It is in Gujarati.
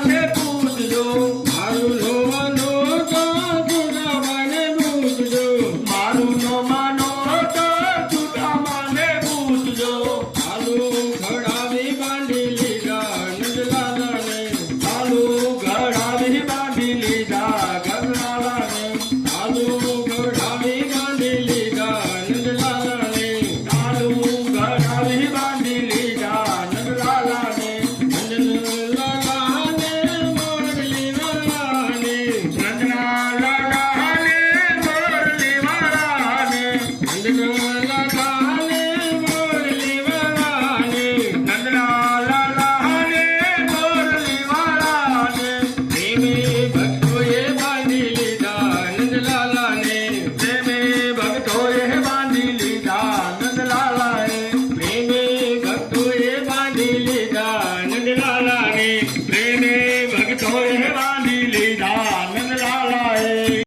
સુદામાને પૂછજો મારું નો માનો તો સુદામાને પૂછજો મારું નો માનો તો સુદામાને પૂછજો આલુ ઘડાવી બાંધી લીધા નંદલાલાને આલુ ઘડાવી બાંધી લીધા ગંગાલાને આલુ ઘડાવી બાંધી લીધા નંદલાલાને આલુ ઘડાવી બાંધી લીધા નંદલાલાને નંદલાલાને મોરલી વાળાને નંદલાલાને મોરલી વાળાને નંદલાલાને મોરલી વાળાને નંદલાલાને મોરલી વાળાને પ્રેમે ભક્તોએ બાંધી લીધા નંદલાલાને પ્રેમે ભક્તોએ બાંધી લીધા નંદલાલાએ પ્રેમે ભક્તોએ બાંધી લીધા નંદલાલાને પ્રેમે ભક્તોએ બાંધી લીધા